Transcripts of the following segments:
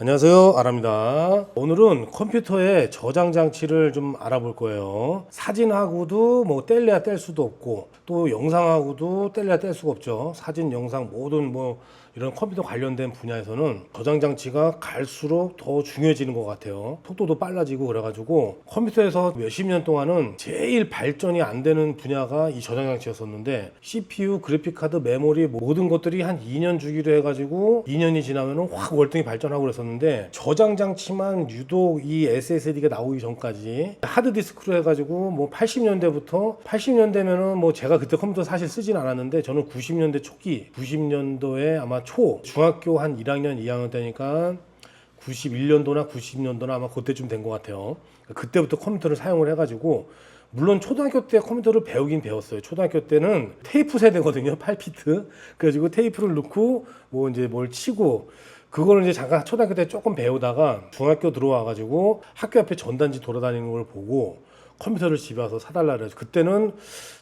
안녕하세요, 아랍니다. 오늘은 컴퓨터의 저장 장치를 좀 알아볼 거예요. 사진하고도 뭐 뗄래야 뗄 수도 없고, 또 영상하고도 뗄래야 뗄 수가 없죠. 사진, 영상 모든 뭐 이런 컴퓨터 관련된 분야에서는 저장 장치가 갈수록 더 중요해지는 것 같아요. 속도도 빨라지고 그래가지고 컴퓨터에서 몇십 년 동안은 제일 발전이 안 되는 분야가 이 저장 장치였었는데, CPU, 그래픽카드, 메모리 모든 것들이 한 2년 주기로 해가지고 2년이 지나면은 확 월등히 발전하고 그랬었는데, 저장 장치만 유독 이 SSD가 나오기 전까지 하드디스크로 해가지고 뭐 80년대부터 80년대면은 뭐 제가 그때 컴퓨터 사실 쓰진 않았는데, 저는 90년대 초기 90년도에 아마 중학교 한 1학년 2학년 때니까 91년도나 90년도나 아마 그때쯤 된 것 같아요. 그때부터 컴퓨터를 사용을 해가지고, 물론 초등학교 때 컴퓨터를 배우긴 배웠어요. 초등학교 때는 테이프 세대거든요. 8피트. 그래가지고 테이프를 넣고 뭐 이제 뭘 치고, 그거를 이제 잠깐 초등학교 때 조금 배우다가 중학교 들어와가지고 학교 앞에 전단지 돌아다니는 걸 보고 컴퓨터를 집에 와서 사달라 그래서, 그때는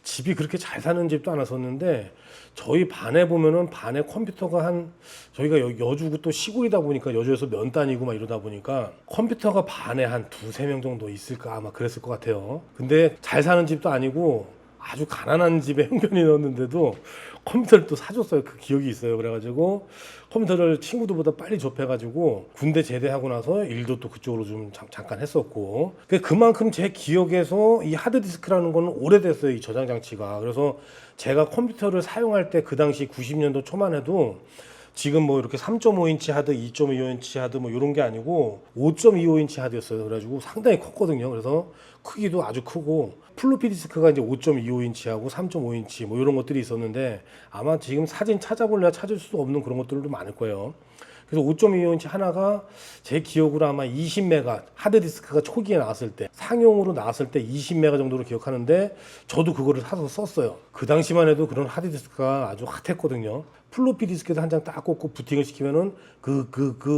집이 그렇게 잘 사는 집도 않았었는데, 저희 반에 보면은 반에 컴퓨터가 한, 저희가 여주고 또 시골이다 보니까 여주에서 면 다니고 막 이러다 보니까 컴퓨터가 반에 한 두세 명 정도 있을까 아마 그랬을 것 같아요. 근데 잘 사는 집도 아니고 아주 가난한 집에 형편이 넣었는데도 컴퓨터를 또 사줬어요. 그 기억이 있어요. 그래가지고 컴퓨터를 친구들보다 빨리 접해가지고 군대 제대하고 나서 일도 또 그쪽으로 좀 잠깐 했었고, 그만큼 제 기억에서 이 하드디스크라는 거는 오래됐어요. 이 저장 장치가. 그래서 제가 컴퓨터를 사용할 때 그 당시 90년도 초만 해도 지금 뭐 이렇게 3.5인치 하드, 2.25인치 하드 뭐 이런 게 아니고 5.25인치 하드였어요. 그래가지고 상당히 컸거든요. 그래서 크기도 아주 크고, 플로피 디스크가 이제 5.25인치하고 3.5인치 뭐 이런 것들이 있었는데, 아마 지금 사진 찾아볼래야 찾을 수 없는 그런 것들도 많을 거예요. 그래서 5.25인치 하나가 제 기억으로 아마 20메가, 하드디스크가 초기에 나왔을 때, 상용으로 나왔을 때 20메가 정도로 기억하는데, 저도 그거를 사서 썼어요. 그 당시만 해도 그런 하드디스크가 아주 핫했거든요. 플로피 디스크에서 한 장 딱 꽂고 부팅을 시키면은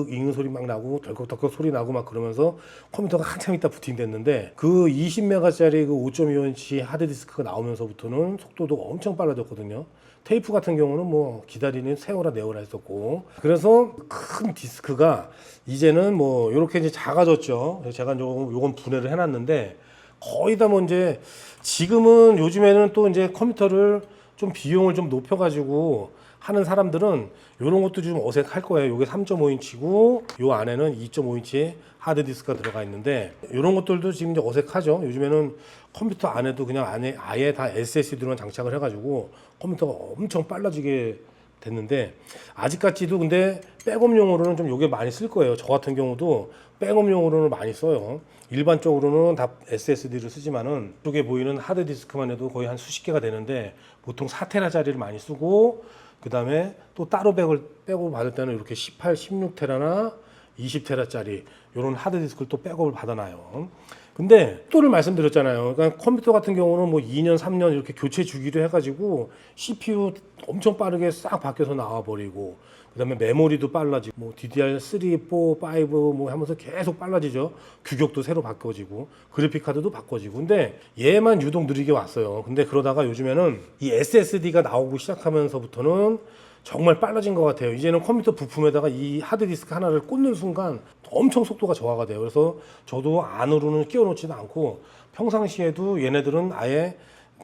읽는 소리 막 나고 덜컥덜컥 소리 나고 막 그러면서 컴퓨터가 한참 있다 부팅됐는데, 그 20메가짜리 그 5.25인치 하드디스크가 나오면서부터는 속도도 엄청 빨라졌거든요. 테이프 같은 경우는 뭐 기다리는 세워라 내워라 했었고, 그래서 큰 디스크가 이제는 뭐 이렇게 이제 작아졌죠. 그래서 제가 요건 분해를 해놨는데, 거의 다 뭐 이제 지금은 요즘에는 또 이제 컴퓨터를 좀 비용을 좀 높여가지고 하는 사람들은 이런 것도 좀 어색할 거예요. 이게 3.5인치고 요 안에는 2.5인치 하드디스크가 들어가 있는데, 이런 것들도 지금 이제 어색하죠. 요즘에는 컴퓨터 안에도 그냥 안에 아예 다 SSD로만 장착을 해가지고 컴퓨터가 엄청 빨라지게 됐는데, 아직까지도 근데 백업용으로는 좀 요게 많이 쓸 거예요. 저 같은 경우도 백업용으로는 많이 써요. 일반적으로는 다 SSD를 쓰지만은 이쪽에 보이는 하드디스크만 해도 거의 한 수십 개가 되는데, 보통 4테라짜리를 많이 쓰고, 그 다음에 또 따로 백업을 받을 때는 이렇게 18, 16테라나 20테라짜리 이런 하드디스크를 또 백업을 받아놔요. 근데 또를 말씀드렸잖아요. 그러니까 컴퓨터 같은 경우는 뭐 2년, 3년 이렇게 교체 주기로 해가지고 CPU 엄청 빠르게 싹 바뀌어서 나와버리고, 그 다음에 메모리도 빨라지고, 뭐 DDR3, 4, 5 뭐 하면서 계속 빨라지죠. 규격도 새로 바꿔지고, 그래픽카드도 바꿔지고. 근데 얘만 유독 느리게 왔어요. 근데 그러다가 요즘에는 이 SSD가 나오고 시작하면서부터는 정말 빨라진 것 같아요. 이제는 컴퓨터 부품에다가 이 하드디스크 하나를 꽂는 순간 엄청 속도가 저하가 돼요. 그래서 저도 안으로는 끼워놓지도 않고, 평상시에도 얘네들은 아예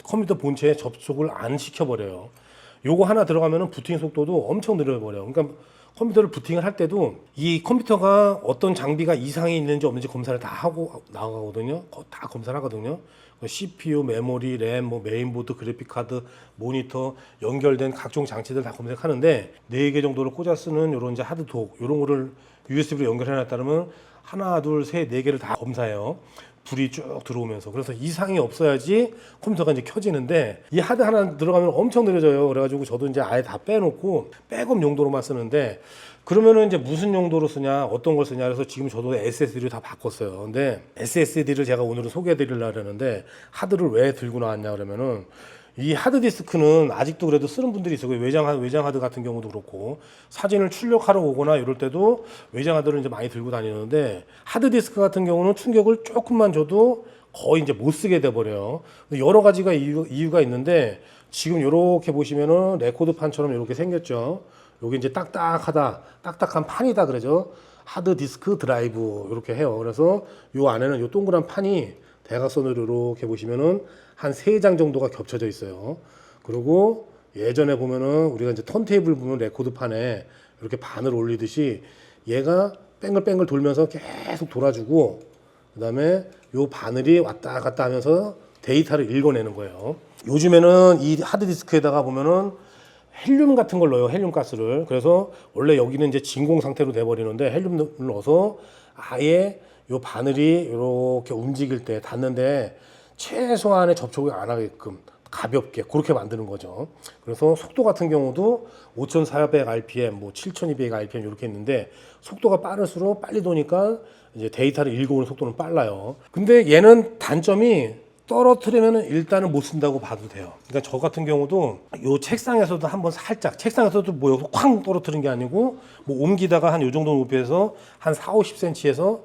컴퓨터 본체에 접속을 안 시켜버려요. 요거 하나 들어가면은 부팅 속도도 엄청 느려버려요. 그러니까 컴퓨터를 부팅을 할 때도 이 컴퓨터가 어떤 장비가 이상이 있는지 없는지 검사를 다 하고 나가거든요. 다 검사를 하거든요. CPU, 메모리, 램, 뭐 메인보드, 그래픽카드, 모니터, 연결된 각종 장치들 다 검색하는데, 4개 정도를 꽂아 쓰는 요런 이제 하드독, 요런 거를 USB로 연결해 놨다면 하나, 둘, 셋, 4개를 다 검사해요. 불이 쭉 들어오면서. 그래서 이상이 없어야지 컴퓨터가 이제 켜지는데, 이 하드 하나 들어가면 엄청 느려져요. 그래가지고 저도 이제 아예 다 빼놓고 백업 용도로만 쓰는데, 그러면은 이제 무슨 용도로 쓰냐, 어떤 걸 쓰냐, 그래서 지금 저도 SSD를 다 바꿨어요. 근데 SSD를 제가 오늘은 소개해 드리려고 하는데, 하드를 왜 들고 나왔냐 그러면은, 이 하드디스크는 아직도 그래도 쓰는 분들이 있어요. 외장 하드 같은 경우도 그렇고, 사진을 출력하러 오거나 이럴 때도 외장 하드를 이제 많이 들고 다니는데, 하드디스크 같은 경우는 충격을 조금만 줘도 거의 이제 못 쓰게 돼 버려요. 여러 가지가 이유가 있는데, 지금 이렇게 보시면은 레코드판처럼 이렇게 생겼죠. 요게 이제 딱딱한 판이다 그러죠. 하드 디스크 드라이브 이렇게 해요. 그래서 요 안에는 요 동그란 판이 대각선으로 이렇게 보시면은 한 3장 정도가 겹쳐져 있어요. 그리고 예전에 보면은 우리가 이제 턴테이블 보면 레코드판에 이렇게 바늘 올리듯이 얘가 뺑글뺑글 돌면서 계속 돌아주고, 그다음에 요 바늘이 왔다 갔다 하면서 데이터를 읽어내는 거예요. 요즘에는 이 하드디스크에다가 보면은 헬륨 같은 걸 넣어요. 헬륨 가스를. 그래서 원래 여기는 이제 진공 상태로 돼 버리는데 헬륨을 넣어서 아예 요 바늘이 이렇게 움직일 때 닿는데 최소한의 접촉을 안 하게끔 가볍게 그렇게 만드는 거죠. 그래서 속도 같은 경우도 5,400rpm, 뭐 7,200rpm 이렇게 있는데 속도가 빠를수록 빨리 도니까 이제 데이터를 읽어오는 속도는 빨라요. 근데 얘는 단점이 떨어뜨리면 일단은 못 쓴다고 봐도 돼요. 그러니까 저 같은 경우도 요 책상에서도 한번 살짝, 책상에서도 뭐 쾅 떨어뜨린 게 아니고 뭐 옮기다가 한 요 정도 높이에서 한 4, 50cm에서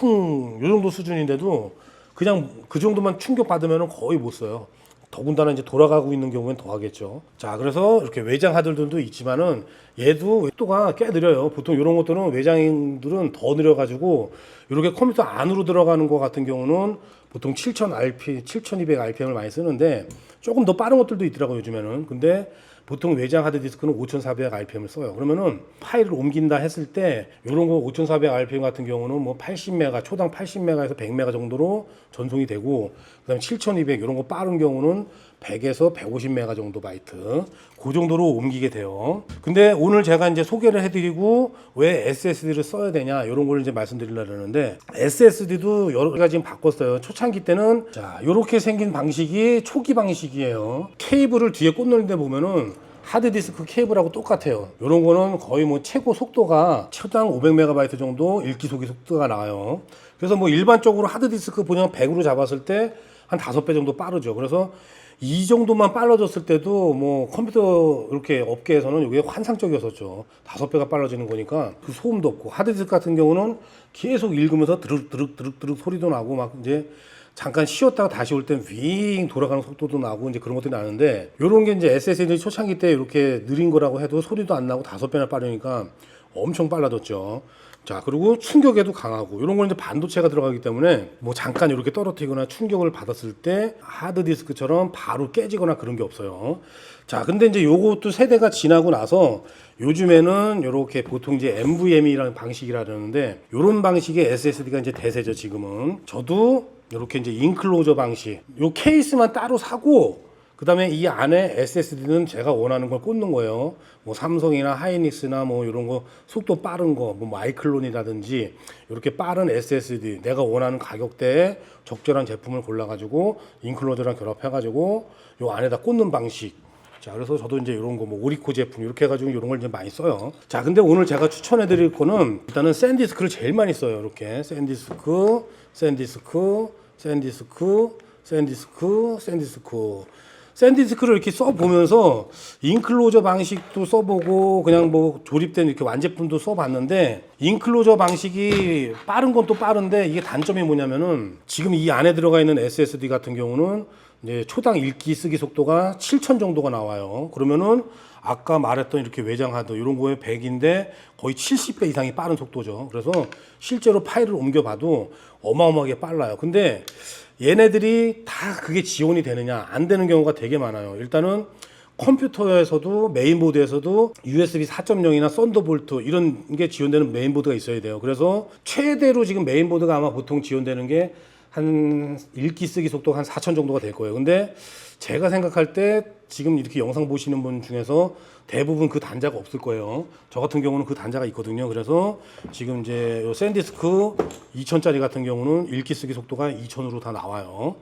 쿵 요 정도 수준인데도 그냥 그 정도만 충격 받으면 거의 못 써요. 더군다나 이제 돌아가고 있는 경우엔 더 하겠죠. 자, 그래서 이렇게 외장 하드들도 있지만은 얘도 속도가 꽤 느려요. 보통 이런 것들은 외장들은 더 느려가지고 이렇게 컴퓨터 안으로 들어가는 것 같은 경우는 보통 7000rp, 7200rpm을 많이 쓰는데 조금 더 빠른 것들도 있더라고요, 요즘에는. 근데 보통 외장 하드디스크는 5400rpm을 써요. 그러면은 파일을 옮긴다 했을 때 이런 거 5400rpm 같은 경우는 뭐 80메가, 초당 80메가에서 100메가 정도로 전송이 되고, 그다음에 7200 이런 거 빠른 경우는 100에서 150메가 정도 바이트 그 정도로 옮기게 돼요. 근데 오늘 제가 이제 소개를 해드리고 왜 SSD를 써야 되냐 이런 걸 이제 말씀드리려고 하는데, SSD도 여러 가지 지금 바꿨어요. 초창기 때는 자 이렇게 생긴 방식이 초기 방식이에요. 케이블을 뒤에 꽂는 데 보면은 하드디스크 케이블하고 똑같아요. 이런 거는 거의 뭐 최고 속도가 초당 500MB 정도 읽기 소기 속도가 나와요. 그래서 뭐 일반적으로 하드디스크 그냥 100으로 잡았을 때 한 5배 정도 빠르죠. 그래서 이 정도만 빨라졌을 때도 뭐 컴퓨터 이렇게 업계에서는 이게 환상적이었었죠. 5배가 빨라지는 거니까 그 소음도 없고, 하드디스크 같은 경우는 계속 읽으면서 드륵 소리도 나고 막 이제 잠깐 쉬었다가 다시 올 땐 윙 돌아가는 속도도 나고 이제 그런 것들이 나는데, 요런 게 이제 SSD 초창기 때 이렇게 느린 거라고 해도 소리도 안 나고 5배나 빠르니까 엄청 빨라졌죠. 자, 그리고 충격에도 강하고, 이런 건 이제 반도체가 들어가기 때문에 뭐 잠깐 이렇게 떨어뜨리거나 충격을 받았을 때 하드디스크처럼 바로 깨지거나 그런 게 없어요. 자, 근데 이제 요것도 세대가 지나고 나서 요즘에는 이렇게 보통 이제 NVMe라는 방식이라 그러는데, 요런 방식의 SSD가 이제 대세죠, 지금은. 저도 이렇게 이제 인클로저 방식, 요 케이스만 따로 사고, 그 다음에 이 안에 SSD는 제가 원하는 걸 꽂는 거예요. 뭐 삼성이나 하이닉스나 뭐 이런 거 속도 빠른 거, 뭐 마이클론이라든지 이렇게 빠른 SSD 내가 원하는 가격대에 적절한 제품을 골라가지고 인클로저랑 결합해가지고 요 안에다 꽂는 방식. 자, 그래서 저도 이제 이런 거 뭐 오리코 제품 이렇게 해가지고 이런 걸 이제 많이 써요. 자, 근데 오늘 제가 추천해드릴 거는 일단은 샌디스크를 제일 많이 써요. 이렇게 샌디스크, 샌디스크를 이렇게 써보면서 인클로저 방식도 써보고 그냥 뭐 조립된 이렇게 완제품도 써봤는데, 인클로저 방식이 빠른 건 또 빠른데 이게 단점이 뭐냐면은 지금 이 안에 들어가 있는 SSD 같은 경우는 이제 초당 읽기 쓰기 속도가 7000 정도가 나와요. 그러면은 아까 말했던 이렇게 외장 하드 이런 거에 100인데 거의 70배 이상이 빠른 속도죠. 그래서 실제로 파일을 옮겨봐도 어마어마하게 빨라요. 근데 얘네들이 다 그게 지원이 되느냐, 안 되는 경우가 되게 많아요. 일단은 컴퓨터에서도 메인보드에서도 USB 4.0이나 썬더볼트 이런 게 지원되는 메인보드가 있어야 돼요. 그래서 최대로 지금 메인보드가 아마 보통 지원되는 게 한 읽기 쓰기 속도가 한 4000 정도가 될 거예요. 근데 제가 생각할 때 지금 이렇게 영상 보시는 분 중에서 대부분 그 단자가 없을 거예요. 저 같은 경우는 그 단자가 있거든요. 그래서 지금 이제 요 샌디스크 2000짜리 같은 경우는 읽기 쓰기 속도가 2000으로 다 나와요.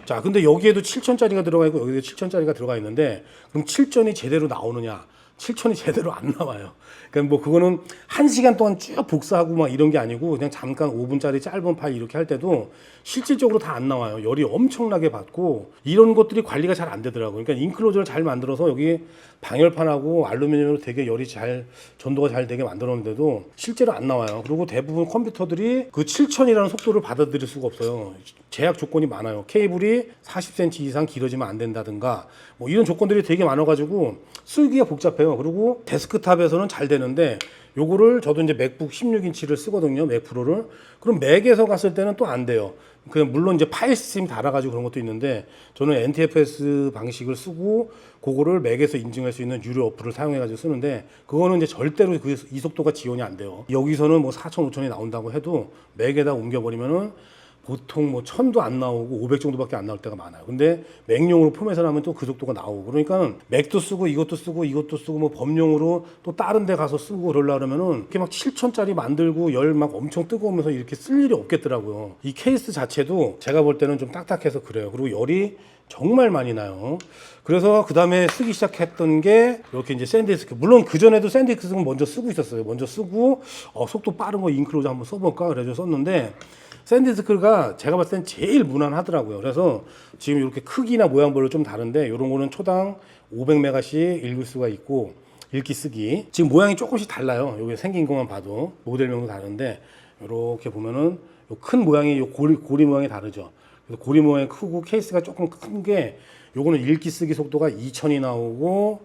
자, 근데 여기에도 7000짜리가 들어가 있고 여기에도 7000짜리가 들어가 있는데, 그럼 7000이 제대로 나오느냐? 7000이 제대로 안 나와요. 그러니까 뭐 그거는 1시간 동안 쭉 복사하고 막 이런 게 아니고 그냥 잠깐 5분짜리 짧은 파일 이렇게 할 때도 실질적으로 다 안 나와요. 열이 엄청나게 받고 이런 것들이 관리가 잘 안 되더라고요. 그러니까 인클로저를 잘 만들어서 여기 방열판하고 알루미늄으로 되게 열이 잘 전도가 잘 되게 만들었는데도 실제로 안 나와요. 그리고 대부분 컴퓨터들이 그 7000이라는 속도를 받아들일 수가 없어요. 제약 조건이 많아요. 케이블이 40cm 이상 길어지면 안 된다든가 뭐 이런 조건들이 되게 많아가지고 쓰기가 복잡해요. 돼요. 그리고 데스크탑에서는 잘 되는데 요거를 저도 이제 맥북 16인치를 쓰거든요. 맥 프로를. 그럼 맥에서 갔을 때는 또 안 돼요. 그냥 물론 이제 파일 시스템이 달아가지고 그런 것도 있는데 저는 NTFS 방식을 쓰고 그거를 맥에서 인증할 수 있는 유료 어플을 사용해가지고 쓰는데 그거는 이제 절대로 이 속도가 지원이 안 돼요. 여기서는 뭐 4,000, 5,000이 나온다고 해도 맥에다 옮겨버리면은 보통 뭐 1000도 안 나오고 500 정도밖에 안 나올 때가 많아요. 근데 맥용으로 포맷을 하면 또 그 속도가 나오고 그러니까 맥도 쓰고 이것도 쓰고 이것도 쓰고 뭐 범용으로 또 다른 데 가서 쓰고 그러려 그러면은 이렇게 막 7000짜리 만들고 열 막 엄청 뜨거우면서 이렇게 쓸 일이 없겠더라고요. 이 케이스 자체도 제가 볼 때는 좀 딱딱해서 그래요. 그리고 열이 정말 많이 나요. 그래서 그 다음에 쓰기 시작했던 게 이렇게 이제 샌디스크. 물론 그 전에도 샌디스크는 먼저 쓰고 있었어요. 먼저 쓰고 속도 빠른 거 인크로즈 한번 써볼까 그래서 썼는데 샌디스크가 제가 봤을 땐 제일 무난하더라고요. 그래서 지금 이렇게 크기나 모양별로 좀 다른데 이런 거는 초당 500메가씩 읽을 수가 있고 읽기 쓰기. 지금 모양이 조금씩 달라요. 여기 생긴 것만 봐도 모델명도 다른데 이렇게 보면은 큰 모양이 고리 모양이 다르죠. 그래서 고리 모양이 크고 케이스가 조금 큰 게 요거는 읽기 쓰기 속도가 2000이 나오고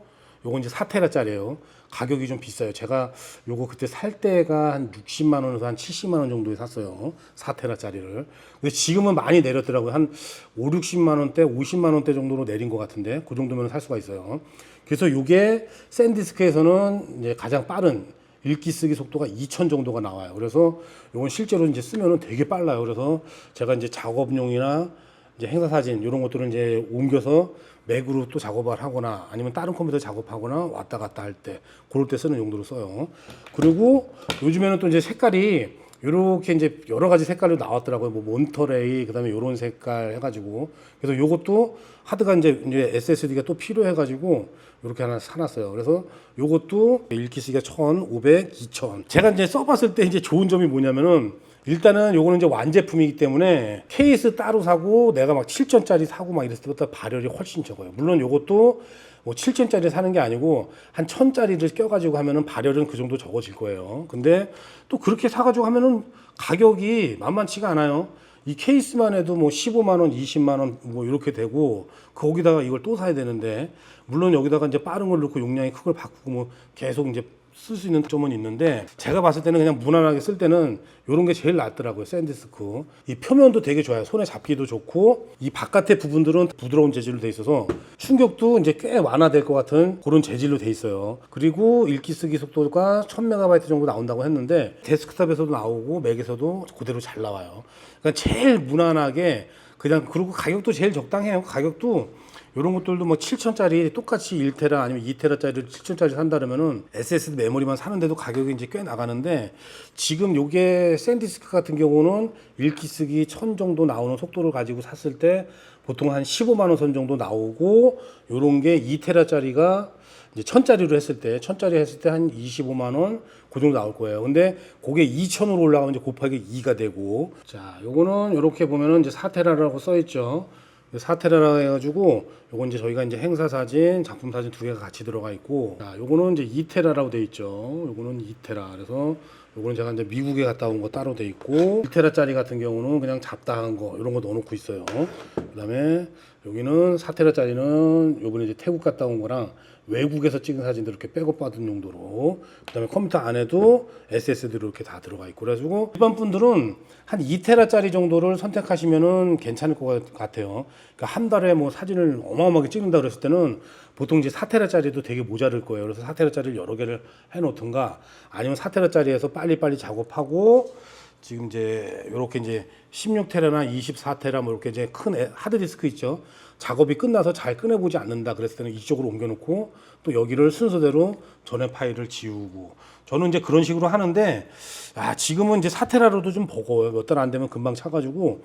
요건 이제 4테라짜리예요. 가격이 좀 비싸요. 제가 요거 그때 살 때가 한 60만 원에서 한 70만 원 정도에 샀어요. 4테라짜리를. 근데 지금은 많이 내렸더라고요. 한 5, 60만 원대, 50만 원대 정도로 내린 것 같은데 그 정도면 살 수가 있어요. 그래서 요게 샌디스크에서는 이제 가장 빠른 읽기 쓰기 속도가 2000 정도가 나와요. 그래서 요건 실제로 이제 쓰면은 되게 빨라요. 그래서 제가 이제 작업용이나 이제 행사 사진 이런 것들은 이제 옮겨서 맥으로 또 작업을 하거나 아니면 다른 컴퓨터 작업하거나 왔다 갔다 할 때 그럴 때 쓰는 용도로 써요. 그리고 요즘에는 또 이제 색깔이 이렇게 이제 여러 가지 색깔로 나왔더라고요. 뭐 몬터레이 그다음에 요런 색깔 해가지고 그래서 요것도 하드가 이제 SSD가 또 필요해가지고 이렇게 하나 사놨어요. 그래서 요것도 읽기 쓰기가 1500, 2000. 제가 이제 써봤을 때 이제 좋은 점이 뭐냐면은 일단은 요거는 이제 완제품이기 때문에 케이스 따로 사고 내가 막 7000짜리 사고 막 이랬을 때보다 발열이 훨씬 적어요. 물론 요것도 뭐 7000짜리 사는 게 아니고 한 1000짜리를 껴가지고 하면은 발열은 그 정도 적어질 거예요. 근데 또 그렇게 사가지고 하면은 가격이 만만치가 않아요. 이 케이스만 해도 뭐 15만원, 20만원 뭐 이렇게 되고 거기다가 이걸 또 사야 되는데 물론 여기다가 이제 빠른 걸 넣고 용량이 큰 걸 바꾸고 뭐 계속 이제 쓸 수 있는 점은 있는데 제가 봤을 때는 그냥 무난하게 쓸 때는 이런 게 제일 낫더라고요. 샌디스크 이 표면도 되게 좋아요. 손에 잡기도 좋고 이 바깥의 부분들은 부드러운 재질로 돼 있어서 충격도 이제 꽤 완화될 것 같은 그런 재질로 돼 있어요. 그리고 읽기 쓰기 속도가 1000MB 정도 나온다고 했는데 데스크탑에서도 나오고 맥에서도 그대로 잘 나와요. 그러니까 제일 무난하게 그냥 그리고 가격도 제일 적당해요. 가격도 이런 것들도 뭐 7000짜리 똑같이 1테라 아니면 2테라짜리를 7000짜리 산다 그러면은 SSD 메모리만 사는데도 가격이 이제 꽤 나가는데 지금 요게 샌디스크 같은 경우는 읽기 쓰기 1000 정도 나오는 속도를 가지고 샀을 때 보통 한 15만 원 선 정도 나오고 요런 게 2테라짜리가 이제 1000짜리로 했을 때 1000짜리 했을 때 한 25만 원 그 정도 나올 거예요. 근데 그게 2000으로 올라가면 이제 곱하기 2가 되고 자, 요거는 이렇게 보면은 이제 4테라라고 써 있죠. 4테라라 해가지고 요건 이제 저희가 이제 행사 사진, 작품 사진 두 개가 같이 들어가 있고 자, 요거는 이제 2테라라고 돼 있죠. 요거는 2테라. 그래서 요거는 제가 이제 미국에 갔다 온 거 따로 돼 있고 1테라짜리 같은 경우는 그냥 잡다한 거 이런 거 넣어놓고 있어요. 그다음에 여기는 4테라짜리는 요번에 이제 태국 갔다 온 거랑 외국에서 찍은 사진들 이렇게 백업 받은 용도로 그다음에 컴퓨터 안에도 SSD로 이렇게 다 들어가 있고 그래가지고 일반 분들은 한 2테라짜리 정도를 선택하시면은 괜찮을 것 같아요. 그러니까 한 달에 뭐 사진을 어마어마하게 찍는다 그랬을 때는 보통 이제 4테라짜리도 되게 모자랄 거예요. 그래서 4테라짜리를 여러 개를 해놓든가 아니면 4테라짜리에서 빨리빨리 작업하고 지금 이제 이렇게 이제 16테라나 24테라 뭐 이렇게 이제 큰 하드디스크 있죠. 작업이 끝나서 잘 꺼내보지 않는다 그랬을 때는 이쪽으로 옮겨놓고 또 여기를 순서대로 전에 파일을 지우고 저는 이제 그런 식으로 하는데 지금은 이제 4테라로도 좀 버거워요. 몇 달 안 되면 금방 차가지고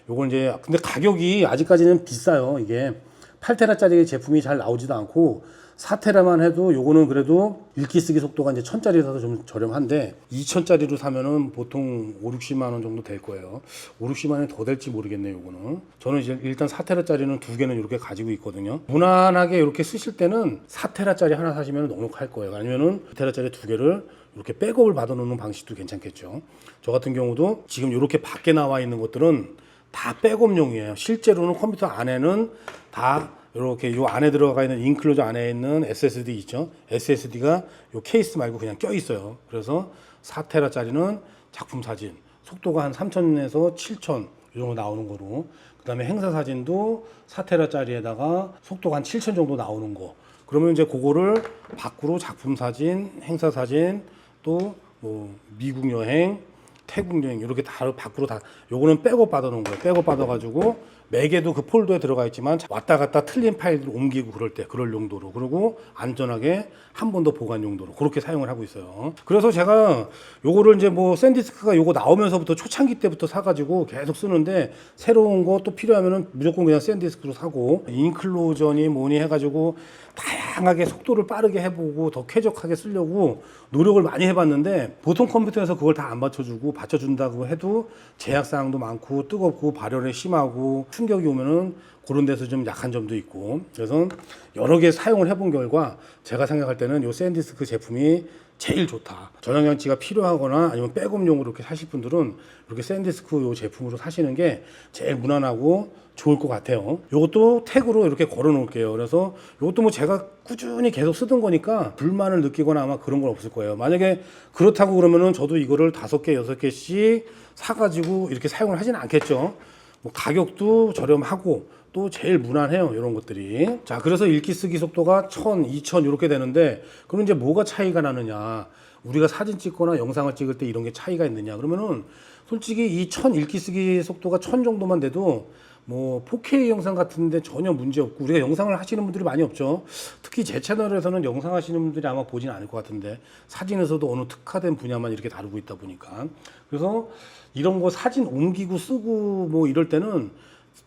요걸 이제 근데 가격이 아직까지는 비싸요. 이게 8테라짜리 제품이 잘 나오지도 않고 4테라만 해도 요거는 그래도 읽기 쓰기 속도가 이제 1000짜리 사서 좀 저렴한데 2000짜리로 사면은 보통 5, 60만 원 정도 될 거예요. 5, 60만 원이 더 될지 모르겠네요, 요거는. 저는 이제 일단 4테라짜리는 두 개는 이렇게 가지고 있거든요. 무난하게 이렇게 쓰실 때는 4테라짜리 하나 사시면 넉넉할 거예요. 아니면은 2테라짜리 두 개를 이렇게 백업을 받아 놓는 방식도 괜찮겠죠. 저 같은 경우도 지금 이렇게 밖에 나와 있는 것들은 다 백업용이에요. 실제로는 컴퓨터 안에는 다 이렇게 요 안에 들어가 있는 인클로저 안에 있는 SSD 있죠. SSD가 요 케이스 말고 그냥 껴 있어요. 그래서 4테라짜리는 작품 사진, 속도가 한 3000에서 7000 이 정도 나오는 거로, 그다음에 행사 사진도 4테라짜리에다가 속도가 한 7000 정도 나오는 거. 그러면 이제 그거를 밖으로 작품 사진, 행사 사진, 또 뭐 미국 여행, 태국 여행 이렇게 다 밖으로 다, 요거는 백업 받아 놓은 거예요. 백업 받아 가지고 매개도 그 폴더에 들어가 있지만 왔다 갔다 틀린 파일을 옮기고 그럴 때 그럴 용도로, 그리고 안전하게 한 번 더 보관 용도로 그렇게 사용을 하고 있어요. 그래서 제가 요거를 이제 뭐 샌디스크가 요거 나오면서부터 초창기 때부터 사가지고 계속 쓰는데, 새로운 거 또 필요하면은 무조건 그냥 샌디스크로 사고, 인클로전이 뭐니 해가지고 다양하게 속도를 빠르게 해보고 더 쾌적하게 쓰려고 노력을 많이 해봤는데, 보통 컴퓨터에서 그걸 다 안 받쳐주고, 받쳐준다고 해도 제약사항도 많고 뜨겁고 발열에 심하고 충격이 오면은 그런 데서 좀 약한 점도 있고, 그래서 여러 개 사용을 해본 결과 제가 생각할 때는 요 샌디스크 제품이 제일 좋다. 저장장치가 필요하거나 아니면 백업용으로 이렇게 사실 분들은 이렇게 샌디스크 요 제품으로 사시는 게 제일 무난하고 좋을 것 같아요. 요것도 태그로 이렇게 걸어 놓을게요. 그래서 요것도 뭐 제가 꾸준히 계속 쓰던 거니까 불만을 느끼거나 아마 그런 건 없을 거예요. 만약에 그렇다고 그러면은 저도 이거를 5개, 6개씩 사가지고 이렇게 사용을 하지는 않겠죠. 뭐 가격도 저렴하고 또 제일 무난해요, 이런 것들이. 자, 그래서 읽기 쓰기 속도가 1000, 2000 이렇게 되는데, 그럼 이제 뭐가 차이가 나느냐? 우리가 사진 찍거나 영상을 찍을 때 이런 게 차이가 있느냐? 그러면은 솔직히 이 1000 읽기 쓰기 속도가 1000 정도만 돼도 뭐 4K 영상 같은데 전혀 문제 없고, 우리가 영상을 하시는 분들이 많이 없죠. 특히 제 채널에서는 영상 하시는 분들이 아마 보진 않을 것 같은데, 사진에서도 어느 특화된 분야만 이렇게 다루고 있다 보니까. 그래서 이런 거 사진 옮기고 쓰고 뭐 이럴 때는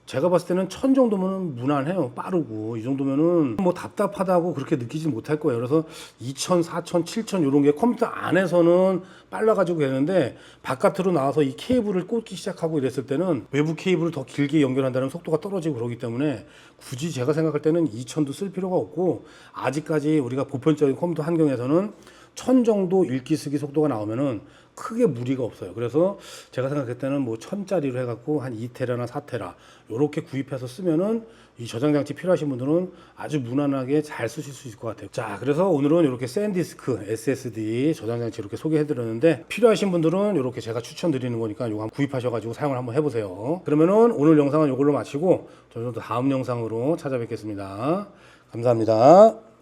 제가 봤을 때는 1000 정도면 무난해요. 빠르고 이 정도면은 뭐 답답하다고 그렇게 느끼지 못할 거예요. 그래서 2000, 4000, 7000 이런 게 컴퓨터 안에서는 빨라가지고 되는데, 바깥으로 나와서 이 케이블을 꽂기 시작하고 이랬을 때는 외부 케이블을 더 길게 연결한다는 속도가 떨어지고 그러기 때문에 굳이 제가 생각할 때는 2000도 쓸 필요가 없고, 아직까지 우리가 보편적인 컴퓨터 환경에서는 1000 정도 읽기 쓰기 속도가 나오면은 크게 무리가 없어요. 그래서 제가 생각할 때는 뭐 1000짜리로 해갖고 한 2테라나 4테라 요렇게 구입해서 쓰면은 이 저장 장치 필요하신 분들은 아주 무난하게 잘 쓰실 수 있을 것 같아요. 자, 그래서 오늘은 이렇게 샌디스크 SSD 저장 장치 이렇게 소개해 드렸는데, 필요하신 분들은 이렇게 제가 추천드리는 거니까 요거 한번 구입하셔가지고 사용을 한번 해보세요. 그러면은 오늘 영상은 이걸로 마치고 저는 또 다음 영상으로 찾아뵙겠습니다. 감사합니다.